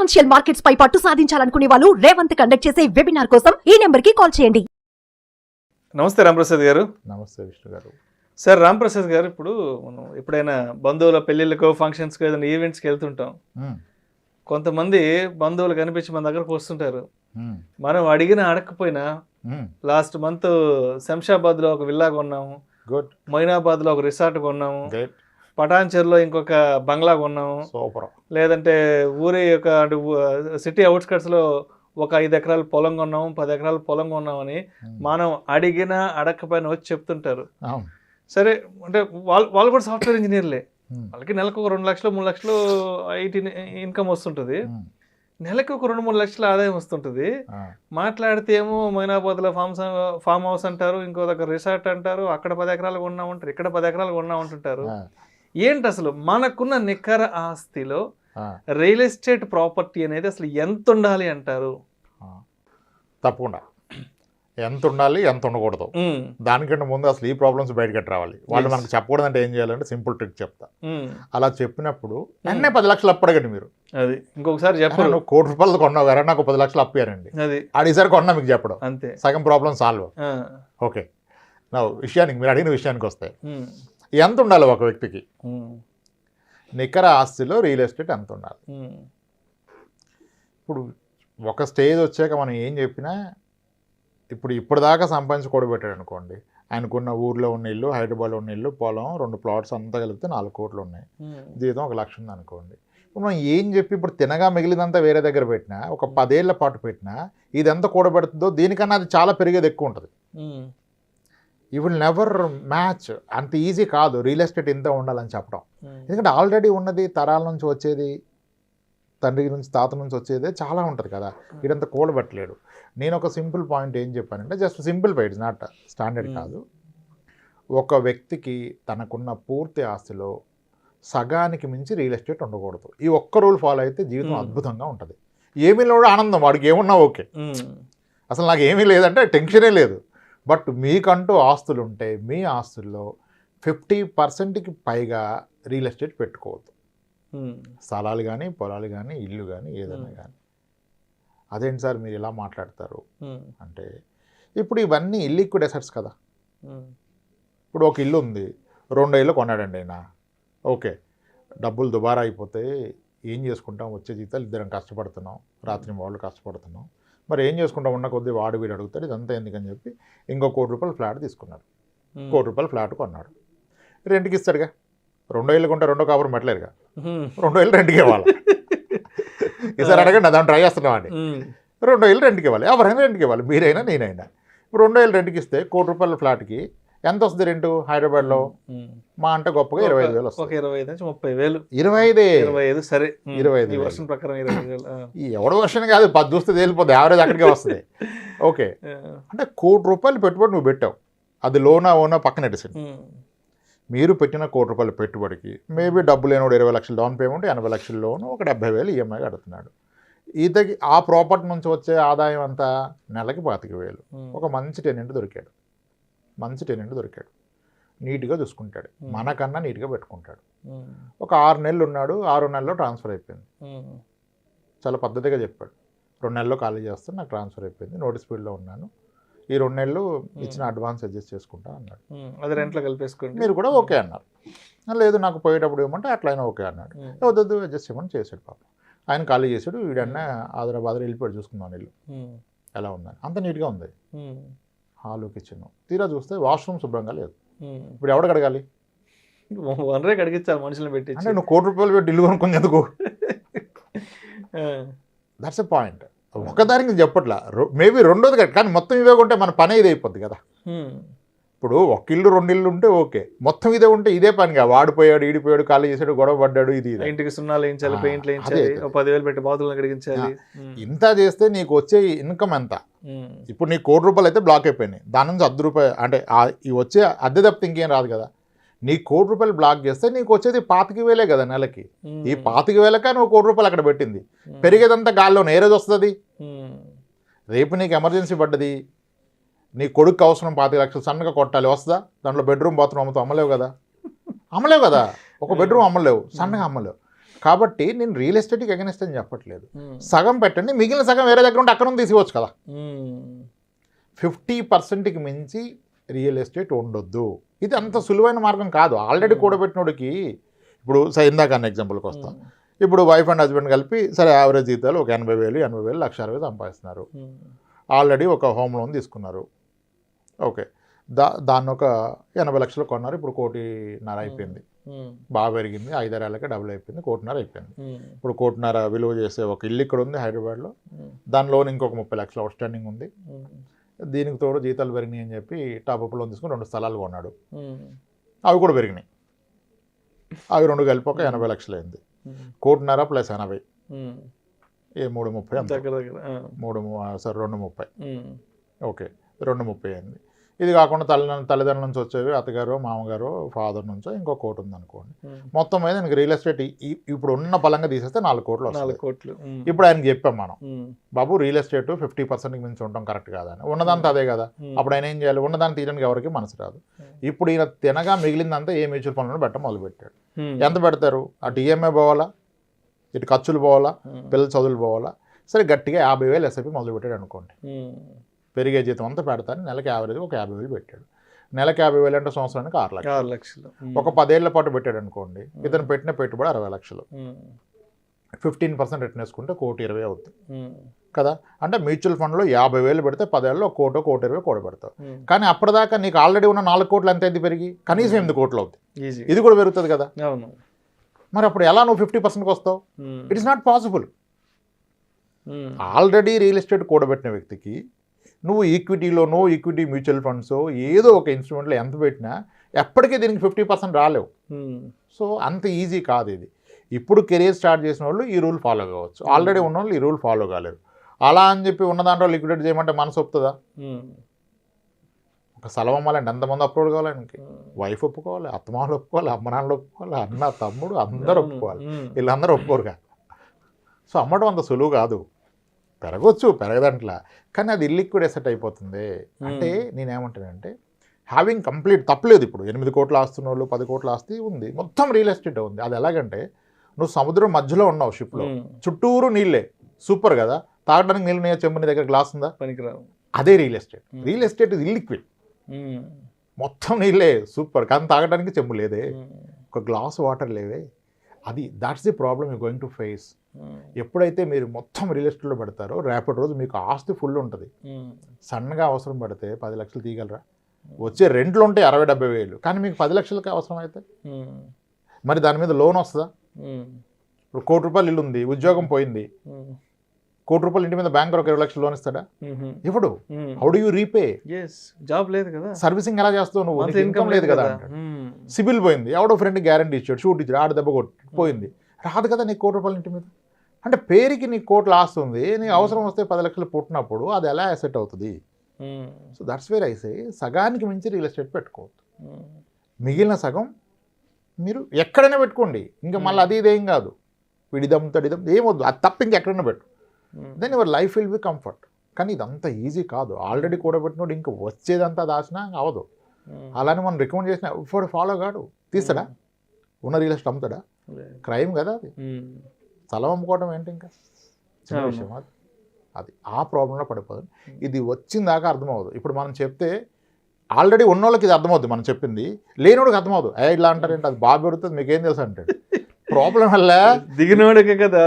Financial markets పై పట్టు సాధించాలనుకునే వాళ్ళు Revanth conduct చేసే వెబినార్ కోసం ఈ నెంబర్ కి కాల్ చేయండి. నమస్తే రాంప్రసాద్ గారు. నమస్తే విష్ణు గారు. సార్ రాంప్రసాద్ గారు, ఇప్పుడు మనం ఎప్పుడైనా బంధువుల పెళ్ళిళ్ళకో ఫంక్షన్స్కో ఏదైనా ఈవెంట్స్కి వెళ్తుంటాం. కొంతమంది బంధువులు కనిపించి మన దగ్గరకు వస్తుంటారు. మనం అడగకపోయినా లాస్ట్ మంత్ శంషాబాద్లో ఒక విల్లా కొన్నాము, మొయినాబాద్లో ఒక రిసార్ట్ కొన్నాము, పటాన్చెరులో ఇంకొక బంగ్లా కొన్నాము, లేదంటే ఊరి యొక్క సిటీ అవుట్స్కట్స్లో ఒక 5 ఎకరాల పొలం కొన్నాము, 10 ఎకరాల పొలం కొన్నామని మనం అడగకపోయినా వచ్చి చెప్తుంటారు. సరే, అంటే వాళ్ళు కూడా సాఫ్ట్వేర్ ఇంజనీర్లే. వాళ్ళకి నెలకు ఒక 2 లక్షలు 3 లక్షలు ఐటీ ఇన్కమ్ వస్తుంటుంది, నెలకు ఒక 2-3 లక్షల ఆదాయం వస్తుంటుంది. మాట్లాడితే ఏమో మొయినాబాద్లో ఫామ్ హౌస్ అంటారు, ఇంకో దగ్గర రిసార్ట్ అంటారు, అక్కడ 10 ఎకరాలు కొన్నామంటారు, ఇక్కడ 10 ఎకరాలు కొన్నామంటుంటారు. ఏంటి అసలు మనకున్న నికర ఆస్తిలో రియల్ ఎస్టేట్ ప్రాపర్టీ అనేది అసలు ఎంత ఉండాలి అంటారు? తప్పకుండా ఎంత ఉండాలి, ఎంత ఉండకూడదు, దానికంటే ముందు అసలు ఈ ప్రాబ్లమ్స్ బయటకి రావాలి. వాళ్ళు మనకు చెప్పకూడదు అంటే ఏం చేయాలంటే సింపుల్ ట్రిక్ చెప్తా. అలా చెప్పినప్పుడు వెంటనే 10 లక్షలు అప్పు అడగండి. మీరు అది ఇంకొకసారి చెప్పారు, నువ్వు ₹1,00,00,000 కొన్నావు కదా, నాకు 10 లక్షలు అప్పారండి, అది అడిగిసరికి కొన్నా మీకు చెప్పడం అంతే, సగం ప్రాబ్లం సాల్వ్. ఓకే, నా విషయానికి మీరు అడిగిన విషయానికి వస్తే ఎంత ఉండాలి ఒక వ్యక్తికి నికర ఆస్తిలో రియల్ ఎస్టేట్ ఎంత ఉండాలి? ఇప్పుడు ఒక స్టేజ్ వచ్చాక మనం ఏం చెప్పినా, ఇప్పటిదాకా సంపాదించి కూడబెట్టాడు అనుకోండి, ఆయనకున్న ఊర్లో ఉన్న ఇల్లు, హైదరాబాద్లో ఉన్న ఇల్లు, పొలం, 2 ప్లాట్స్ అంతా కలిపితే 4 కోట్లు ఉన్నాయి, జీతం 1 లక్ష ఉంది అనుకోండి. ఇప్పుడు మనం ఏం చెప్పి ఇప్పుడు తినగా మిగిలినంతా వేరే దగ్గర పెట్టినా, ఒక 10 ఏళ్ల పాటు పెట్టినా ఇది ఎంత కూడబెడుతుందో దీనికన్నా అది చాలా పెరిగేది ఎక్కువ ఉంటుంది. You will never match. అంత ఈజీ కాదు రియల్ ఎస్టేట్ ఇంత ఉండాలని చెప్పడం. ఎందుకంటే ఆల్రెడీ ఉన్నది తరాల నుంచి వచ్చేది, తండ్రి నుంచి తాత నుంచి వచ్చేదే చాలా ఉంటుంది కదా, ఇదంతా కూడబెట్టలేడు. నేను ఒక సింపుల్ పాయింట్ ఏం చెప్పానంటే, జస్ట్ సింప్లిఫైడ్, నాట్ స్టాండర్డ్ కాదు. ఒక వ్యక్తికి తనకున్న పూర్తి ఆస్తిలో సగానికి మించి రియల్ ఎస్టేట్ ఉండకూడదు. ఈ ఒక్క రూల్ ఫాలో అయితే జీవితం అద్భుతంగా ఉంటుంది. ఏమీ లేడు ఆనందం, వాడికి ఏమున్నా ఓకే, అసలు నాకు ఏమీ లేదంటే టెన్షనే లేదు. బట్ మీకంటూ ఆస్తులు ఉంటే మీ ఆస్తుల్లో 50%కి పైగా రియల్ ఎస్టేట్ పెట్టుకోవద్దు. స్థలాలు కానీ, పొలాలు కానీ, ఇల్లు కానీ, ఏదైనా కానీ. అదేంటి సార్ మీరు ఇలా మాట్లాడతారు అంటే, ఇప్పుడు ఇవన్నీ ఇల్లిక్విడ్ అసెట్స్ కదా. ఇప్పుడు ఒక ఇల్లు ఉంది, 2 ఏళ్ళు కొన్నాడండి ఆయన, ఓకే, డబ్బులు దుబారా అయిపోతే ఏం చేసుకుంటాం, వచ్చే జీతాలు ఇద్దరం కష్టపడుతున్నాం, రాత్రి వాళ్ళు కష్టపడుతున్నాం, మరి ఏం చేసుకుంటాం, ఉన్న కొద్దీ వాడు వీడు అడుగుతాడు, ఇదంతా ఎందుకని చెప్పి ఇంకో ₹1,00,00,000 ఫ్లాట్ తీసుకున్నాడు, ₹1,00,00,000 ఫ్లాట్ కొన్నాడు, రెంట్కి ఇస్తాడుగా. 2 ఏళ్ళు కొంటే 2వ కాపురం పెట్టలేరుగా, 2 ఏళ్ళు రెంట్కి ఇవ్వాలి. ఈసారి అడగండి, దాన్ని ట్రై చేస్తున్నాం అండి. 2 ఏళ్ళు రెంట్కి ఇవ్వాలి, ఎవరైనా రెంట్కి ఇవ్వాలి, మీరైనా నేనైనా. ఇప్పుడు 2 ఏళ్ళు రెంట్కి ఇస్తే ₹1,00,00,000 ఫ్లాట్కి ఎంత వస్తుంది రెంటు హైదరాబాద్లో? మా అంటే గొప్పగా 25,000 వస్తుంది. 25 నుంచి 30,000. 25 సరే, 25 వర్షం ప్రకారం 25,000. ఈ ఎవడ వర్షం కాదు, 10 చూస్తే తేలిపోతుంది, యావరేజ్ అక్కడికే వస్తుంది. ఓకే, అంటే ₹1,00,00,000 పెట్టుబడి నువ్వు పెట్టావు, అది లోనా ఓనా పక్కన పెట్టేసింది. మీరు పెట్టిన ₹1,00,00,000 పెట్టుబడికి మేబీ డబ్బు లేనోడు 20 లక్షలు డౌన్ పేమెంట్, 80 లక్షల లోను, ఒక 70,000 ఈఎంఐ కడుతున్నాడు. ఈతకి ఆ ప్రాపర్టీ నుంచి వచ్చే ఆదాయం అంతా నెలకి 25,000. ఒక మంచి టెనెంట్ దొరికాడు, నీట్గా చూసుకుంటాడు, మనకన్నా నీట్గా పెట్టుకుంటాడు. ఒక 6 నెలలు ఉన్నాడు, 6 నెలల్లో ట్రాన్స్ఫర్ అయిపోయింది. చాలా పద్ధతిగా చెప్పాడు, 2 నెలల్లో ఖాళీ చేస్తే నాకు ట్రాన్స్ఫర్ అయిపోయింది, నోటీస్ పీరియడ్లో ఉన్నాను, ఈ 2 నెలలు ఇచ్చిన అడ్వాన్స్ అడ్జస్ట్ చేసుకుంటా అన్నాడు. అది రెంట్లో కలిపేసుకోండి, మీరు కూడా ఓకే అన్నారు. లేదు నాకు పోయేటప్పుడు ఏమంటే అట్లయినా ఓకే అన్నాడు. వద్దు అడ్జస్ట్ చేయమని చేశాడు. పాపం ఆయన ఖాళీ చేశాడు, వీడన్నా ఆదరాబాద్ వెళ్ళిపోయాడు చూసుకున్నాను ఇల్లు ఎలా ఉందని. అంత నీట్గా ఉంది, హాలు, కిచెన్. తీరా చూస్తే వాష్రూమ్ శుభ్రంగా లేదు. ఇప్పుడు ఎవడ కడగాలి? వనరే కడిగించాలి మనుషులను పెట్టి. అంటే నువ్వు ₹1,00,00,000 పెట్టి ఇల్లు కొనుక్కొని ఎందుకు? That's a point. ఒకదానికి చెప్పట్లా, మేబీ రెండోది కానీ మొత్తం ఇవే ఉంటే మన పని ఇది అయిపోద్ది కదా. ఇప్పుడు 1 ఇల్లు 2 ఇల్లు ఉంటే ఓకే, మొత్తం ఇదే ఉంటే ఇదే పనిగా వాడిపోయాడు, ఈడిపోయాడు, ఖాళీ చేశాడు, గొడవ పడ్డాడు, ఇది ఇంటికి సున్నాలు వేయించాలి, పెయింట్లు వేయించాలి, 10,000 పెట్టి బాతులను కడిగించాలి. ఇంత చేస్తే నీకు వచ్చే ఇన్కమ్ ఎంత? ఇప్పుడు నీకు ₹1,00,00,000 అయితే బ్లాక్ అయిపోయినాయి, దాని నుంచి ₹10 అంటే ఈ వచ్చే అద్దె తప్పితే ఇంకేం రాదు కదా. నీ ₹1,00,00,000 బ్లాక్ చేస్తే నీకు వచ్చేది 25,000 కదా నెలకి. ఈ 25,000కా నువ్వు ₹1,00,00,000 అక్కడ పెట్టింది, పెరిగేదంతా గాల్లోనే ఏ రోజు వస్తుంది? రేపు నీకు ఎమర్జెన్సీ పడ్డది, నీ కొడుకు అవసరం 25 లక్షలు సన్నగా కొట్టాలి, వస్తుందా? దాంట్లో బెడ్రూమ్ బాత్రూమ్ అమ్మతో అమ్మలేవు కదా, ఒక బెడ్రూమ్ అమ్మలేవు, సన్నగా అమ్మలేవు. కాబట్టి నేను రియల్ ఎస్టేట్కి అగెనిస్ట్ అని చెప్పట్లేదు. సగం పెట్టండి, మిగిలిన సగం వేరే దగ్గర ఉంటే అక్కడ నుంచి తీసుకోవచ్చు కదా. 50%కి మించి రియల్ ఎస్టేట్ ఉండొద్దు. ఇది అంత సులువైన మార్గం కాదు. ఆల్రెడీ కూడబెట్టినోడికి ఇప్పుడు ఇందాక అన్న ఎగ్జాంపుల్కి వస్తాం. ఇప్పుడు వైఫ్ అండ్ హస్బెండ్ కలిపి సరే యావరేజ్ జీతాలు ఒక 80,000, 1,60,000 సంపాదిస్తున్నారు. ఆల్రెడీ ఒక హోమ్ లోన్ తీసుకున్నారు. ఓకే, దాన్ని ఒక 80 లక్షలు కొన్నారు. ఇప్పుడు 1,50,00,000 అయిపోయింది. బాగా పెరిగింది, 5-6 ఏళ్ళకే డబుల్ అయిపోయింది, 1,50,00,000 అయిపోయింది. ఇప్పుడు 1,50,00,000 విలువ చేసే ఒక ఇల్లు ఇక్కడ ఉంది హైదరాబాద్లో. దాని లోన్ ఇంకొక 30 లక్షలు అవుట్ స్టాండింగ్ ఉంది. దీనికి తోడు జీతాలు పెరిగినాయి అని చెప్పి టాప్అప్ లోన్ తీసుకుని 2 స్థలాలు కొన్నాడు. అవి కూడా పెరిగినాయి. అవి 2 కలిపి ఒక 80 లక్షలు అయింది. 1,50,00,000 ప్లస్ 80 3,30 అంత 2,30. ఓకే, 2,30 అయింది. ఇది కాకుండా తల్లిదండ్రుల నుంచి వచ్చేవి అత్తగారు, మామగారు, ఫాదర్ నుంచో ఇంకో 1 కోటి ఉంది అనుకోండి. మొత్తం మీద నీకు రియల్ ఎస్టేట్ ఇప్పుడు ఉన్న పలంగా తీసేస్తే 4 కోట్లు వస్తాయి. 4 కోట్లు. ఇప్పుడు ఆయనకి చెప్పాం మనం, బాబు రియల్ ఎస్టేట్ 50%కి మించి ఉండటం కరెక్ట్ కాదని. ఉన్నదంతా అదే కదా. అప్పుడు ఆయన ఏం చేయాలి? ఉన్నదాన్ని తీయడానికి ఎవరికి మనసు రాదు. ఇప్పుడు ఈయన తినగా మిగిలిందంతా ఏ మ్యూచువల్ ఫండ్లో పెట్టడం మొదలుపెట్టాడు. ఎంత పెడతారు? అటు ఈఎంఐ పోవాలా, ఇటు ఖర్చులు పోవాలా, పిల్లల చదువులు పోవాలా. సరే గట్టిగా 50,000 ఎస్ఐపి మొదలుపెట్టాడు అనుకోండి. పెరిగే జీతం అంతా పెడతాను. నెలకి యావరేజ్ ఒక 50,000 పెట్టాడు. నెలకి 50,000 అంటే సంవత్సరానికి 6 లక్షలు. ఒక 10 ఏళ్ల పాటు పెట్టాడు అనుకోండి. ఇతను పెట్టిన పెట్టుబడి 60 లక్షలు. 15% రిటర్న్ వేసుకుంటే 1,20,00,000 అవుతుంది కదా. అంటే మ్యూచువల్ ఫండ్లో 50,000 పెడితే 10 ఏళ్ళలో 1,00,00,000, 1,20,00,000 కూడబెడతావు. కానీ అప్పటిదాకా నీకు ఆల్రెడీ ఉన్న 4 కోట్లు ఎంత అయింది పెరిగి? కనీసం 8 కోట్లు అవుతుంది. ఇది కూడా పెరుగుతుంది కదా. మరి అప్పుడు ఎలా నువ్వు 50%కి వస్తావు? It is not possible. Already real estate కూడబెట్టిన వ్యక్తికి నువ్వు ఈక్విటీలోనో ఈక్విటీ మ్యూచువల్ ఫండ్స్ ఏదో ఒక ఇన్స్ట్రుమెంట్లో ఎంత పెట్టినా ఎప్పటికీ దీనికి 50% రాలేవు. సో అంత ఈజీ కాదు ఇది. ఇప్పుడు కెరీర్ స్టార్ట్ చేసిన వాళ్ళు ఈ రూల్ ఫాలో కావచ్చు. ఆల్రెడీ ఉన్న వాళ్ళు ఈ రూల్ ఫాలో కాలేరు. అలా అని చెప్పి ఉన్న దాంట్లో లిక్విడేట్ చేయమంటే మనసు ఒప్పుతుందా? ఒక స్థలం అమ్మాలంటే ఎంతమంది అప్లోడ్ కావాలి? ఆయనకి వైఫ్ ఒప్పుకోవాలి, అత్తమాలు ఒప్పుకోవాలి, అమ్మ నాన్నలు ఒప్పుకోవాలి, అన్న తమ్ముడు అందరూ ఒప్పుకోవాలి. వీళ్ళందరూ ఒప్పుకోరుగా. సో అమ్మడం అంత సులువు కాదు. పెరగవచ్చు, పెరగదంట్లా, కానీ అది ఇల్లిక్విడ్ ఎసెట్ అయిపోతుంది. అంటే నేనేమంటానంటే హ్యావింగ్ కంప్లీట్ తప్పలేదు. ఇప్పుడు 8 కోట్ల ఆస్తున్న వాళ్ళు 10 కోట్ల ఆస్తి ఉంది, మొత్తం రియల్ ఎస్టేట్ ఉంది. అది ఎలాగంటే నువ్వు సముద్రం మధ్యలో ఉన్నావు షిప్లో, చుట్టూరు నీళ్ళే, సూపర్ కదా. తాగడానికి నీళ్ళు నీ చెంబు, నీ దగ్గర గ్లాస్ ఉందా? పనికిరావు. అదే రియల్ ఎస్టేట్. రియల్ ఎస్టేట్ ఇది ఇల్లిక్విడ్, మొత్తం నీళ్ళే, సూపర్. కానీ తాగడానికి చెంబు లేదే, ఒక గ్లాస్ వాటర్ లేవే. అది that's the problem you going to face. ఎప్పుడైతే మీరు మొత్తం రియల్ ఎస్టేట్లో పెడతారో రేపటి రోజు మీకు ఆస్తి ఫుల్ ఉంటుంది. సన్నగా అవసరం పడితే 10 లక్షలు తీయగలరా? వచ్చే రెంట్లు ఉంటే 60-70 వేలు, కానీ మీకు 10 లక్షలకి అవసరం అయితే మరి దాని మీద లోన్ వస్తుందా? ఇప్పుడు 1 కోటి రూపాయలు ఇల్లు ఉంది, ఉద్యోగం పోయింది, 1 కోటి రూపాయలు ఇంటి మీద బ్యాంక్ ఒక 20 లక్షలు లోన్ ఇస్తాడా? ఇప్పుడు how do you repay? Job లేదు కదా, సర్వీసింగ్ ఎలా చేస్తావు నువ్వు? ఇన్కమ్ లేదు కదా. సిబిల్ పోయింది, ఎవడో ఫ్రెండ్ గ్యారంటీ ఇచ్చాడు, షూట్ ఇచ్చాడు, ఆడ దెబ్బ కొట్టి పోయింది, రాదు కదా నీకు 1 కోటి రూపాయలు ఇంటి మీద. అంటే పేరుకి నీకు కోట్లు ఆస్తుంది, నీకు అవసరం వస్తే 10 లక్షలు పుట్టినప్పుడు అది ఎలా అసెట్ అవుతుంది? So that's where I say సగానికి మించి రియల్ ఎస్టేట్ పెట్టుకోవద్దు. మిగిలిన సగం మీరు ఎక్కడైనా పెట్టుకోండి. ఇంకా మళ్ళీ అది ఇదేం కాదు, విడిదం తడిదం ఏమొద్దు, అది తప్ప ఇంకెక్కడైనా పెట్టు. Then your life will be comfort. కానీ ఇదంతా ఈజీ కాదు. ఆల్రెడీ కూడబెట్టినోడు ఇంకా వచ్చేదంతా దాచినా అవదు. అలానే మనం రికమెండ్ చేసిన ఇప్పుడు ఫాలో కాడు, తీస్తాడా? ఉన్న రియల్ ఎస్టేట్ అమ్ముతాడా? క్రైమ్ కదా అది. స్థలం అమ్ముకోవడం ఏంటి ఇంకా చిన్న విషయం అది. అది ఆ ప్రాబ్లంలో పడిపోదు. ఇది వచ్చిందాకా అర్థమవుదు. ఇప్పుడు మనం చెప్తే ఆల్రెడీ ఉన్నోళ్ళకి ఇది అర్థమవుతుంది, మనం చెప్పింది. లేనివాడికి అర్థమవుతుంది. ఇలా అంటారేంటి, అది బాగా పెరుగుతుంది, మీకేం తెలుసు అంటాడు. ప్రాబ్లం వల్ల దిగినోడికే కదా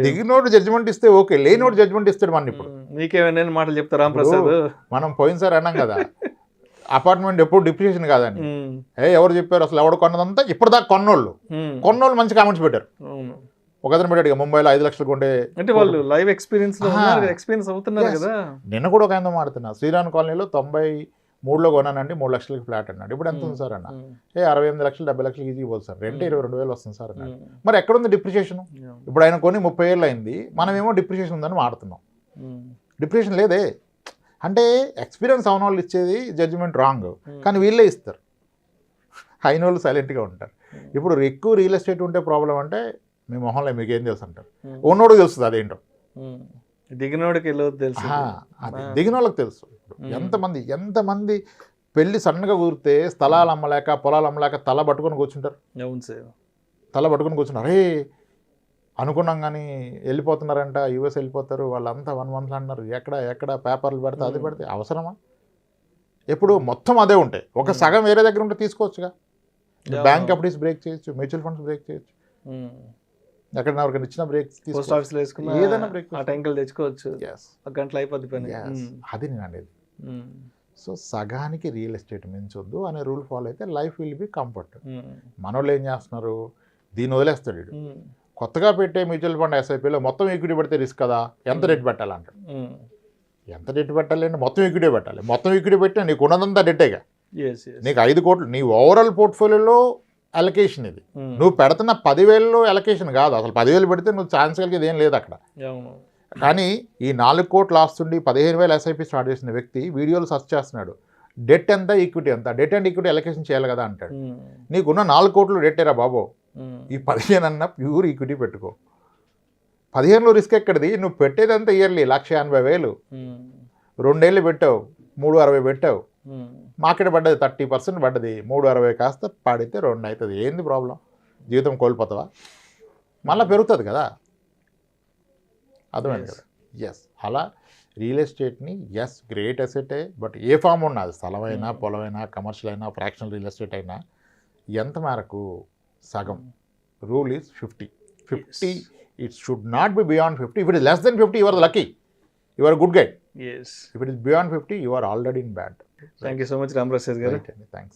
దిగినోడు జడ్జిమెంట్ ఇస్తే ఓకే, లేనివాడు జడ్జిమెంట్ ఇస్తాడు. మన ఇప్పుడు నీకేమైనా మాటలు చెప్తారా రాంప్రసాద్? మనం పోయినసారి అన్నాం కదా, అపార్ట్మెంట్ ఎప్పుడు డిప్రిషియేషన్ కాదని. ఎవరు చెప్పారు? అసలు ఎవడు కొన్నదంతా ఇప్పటిదాకా కొన్నోళ్ళు మంచి కామెంట్స్ పెట్టారు. ఒక అతను పెట్టాడు, ముంబైలో 5 లక్షలు కొంటే, అంటే వాళ్ళు లైవ్ ఎక్స్పీరియన్స్ అవుతున్నారు కదా. నిన్న కూడా ఒక ఆయన మాడుతున్నా, శ్రీరామ్ కాలనీలో 93లో కొన్నానండి, 3 లక్షలకి ఫ్లాట్ అన్నాడు. ఇప్పుడు ఎంత ఉంది సార్ అన్న? 68 లక్షలు 70 లక్షలు ఈజీ పోతుంది సార్, రెంట్ 22,000 వస్తుంది సార్ అన్నాడు. మరి ఎక్కడుంది డిప్రిషియేషన్? ఇప్పుడు ఆయన కొని 30 ఏళ్ళు అయింది, మనమేమో డిప్రిషియేషన్ ఉందని మాడుతున్నాం. డిప్రిషియేషన్ లేదే. అంటే ఎక్స్పీరియన్స్ అవున వాళ్ళు ఇచ్చేది జడ్జిమెంట్ రాంగ్, కానీ వీళ్ళే ఇస్తారు. అయిన వాళ్ళు సైలెంట్గా ఉంటారు. ఇప్పుడు ఎక్కువ రియల్ ఎస్టేట్ ఉంటే ప్రాబ్లం అంటే మీ మొహంలో మీకు ఏం తెలుసు అంటారు. ఉన్నోడు తెలుస్తుంది అదేంటో, దిగినోడికి తెలుసు. అది దిగిన వాళ్ళకి తెలుసు. ఎంతమంది పెళ్లి సన్నగా కుదిరితే స్థలాలు అమ్మలేక పొలాలు అమ్మలేక తల పట్టుకొని కూర్చుంటారు. అవును సార్, తల పట్టుకొని కూర్చుంటారు. అరే అనుకున్నాం కానీ వెళ్ళిపోతున్నారంట, యూఎస్ వెళ్ళిపోతారు, వాళ్ళంతా 1 month అన్నారు. ఎక్కడ పేపర్లు పెడితే అది పెడితే అవసరమా? ఎప్పుడు మొత్తం అదే ఉంటాయి. ఒక సగం వేరే దగ్గర ఉంటే తీసుకోవచ్చుగా. బ్యాంక్ ఎఫ్డీస్ బ్రేక్ చేయొచ్చు, మ్యూచువల్ ఫండ్స్ బ్రేక్ చేయొచ్చు, ఎక్కడైనా ఎవరికైనా ఇచ్చిన బ్రేక్ పోస్ట్ ఆఫీస్లో వేసుకున్నా ఏదైనా బ్రేక్ ఆ టైంకి తెచ్చుకోవచ్చు. ఒక గంటలో అయిపోద్ది పని. అది నేను అనేది. సో సగానికి రియల్ ఎస్టేట్ మించొద్దు అనే రూల్ ఫాలో అయితే లైఫ్ విల్ బి కంఫర్ట్. మనోళ్ళు ఏం చేస్తున్నారు, దీన్ని వదిలేస్తాడు వీడు. కొత్తగా పెట్టే మ్యూచువల్ ఫండ్ ఎస్ఐపిలో మొత్తం ఈక్విటీ పెడితే రిస్క్ కదా, ఎంత రేట్ పెట్టాలంటాడు. ఎంత డెట్ పెట్టాలంటే మొత్తం ఈక్విటీ పెట్టాలి. మొత్తం ఈక్విటీ పెట్టినా నీకు ఉన్నదంతా డెట్టేగా. నీకు 5 కోట్లు నీ ఓవరాల్ పోర్ట్ఫోలియోలో అలొకేషన్ ఇది. నువ్వు పెడుతున్న 10,000లో అలొకేషన్ కాదు. అసలు 10,000 పెడితే నువ్వు ఛాన్స్ కలిగేది ఏం లేదు అక్కడ. కానీ ఈ 4 కోట్లు ఆస్తుండి 15,000 ఎస్ఐపి స్టార్ట్ చేసిన వ్యక్తి వీడియోలు సర్చ్ చేస్తున్నాడు. డెట్ ఎంత, ఈక్విటీ ఎంత, డెట్ అండ్ ఈక్విటీ అలొకేషన్ చేయాలి కదా అంటాడు. నీకున్న 4 కోట్లు డెట్టేరా బాబో, ఈ 15 అన్న ప్యూర్ ఈక్విటీ పెట్టుకో. 15లో రిస్క్ ఎక్కడిది, నువ్వు పెట్టేదంతా ఇయర్లీ 1,80,000. 2 ఏళ్ళు పెట్టావు, 360 పెట్టావు, మార్కెట్ పడ్డది 30% పడ్డది, 360 కాస్త పడితే 2 అవుతుంది. ఏంది ప్రాబ్లం? జీవితం కోల్పోతావా? మళ్ళీ పెరుగుతుంది కదా. అర్థమైంది కదా. ఎస్, అలా రియల్ ఎస్టేట్ని గ్రేట్ ఎసెటే, బట్ ఏ ఫామ్ ఉన్నది, స్థలమైనా పొలమైనా కమర్షియల్ అయినా ఫ్రాక్షనల్ రియల్ ఎస్టేట్ అయినా ఎంత మేరకు సగం. Rule is 50. It should not be beyond 50. If it is less than 50, you are lucky. You are a good guy. Yes. If it is beyond 50, you are already in bad. Thank you so much, Ram Prasad garu. Right. Thanks.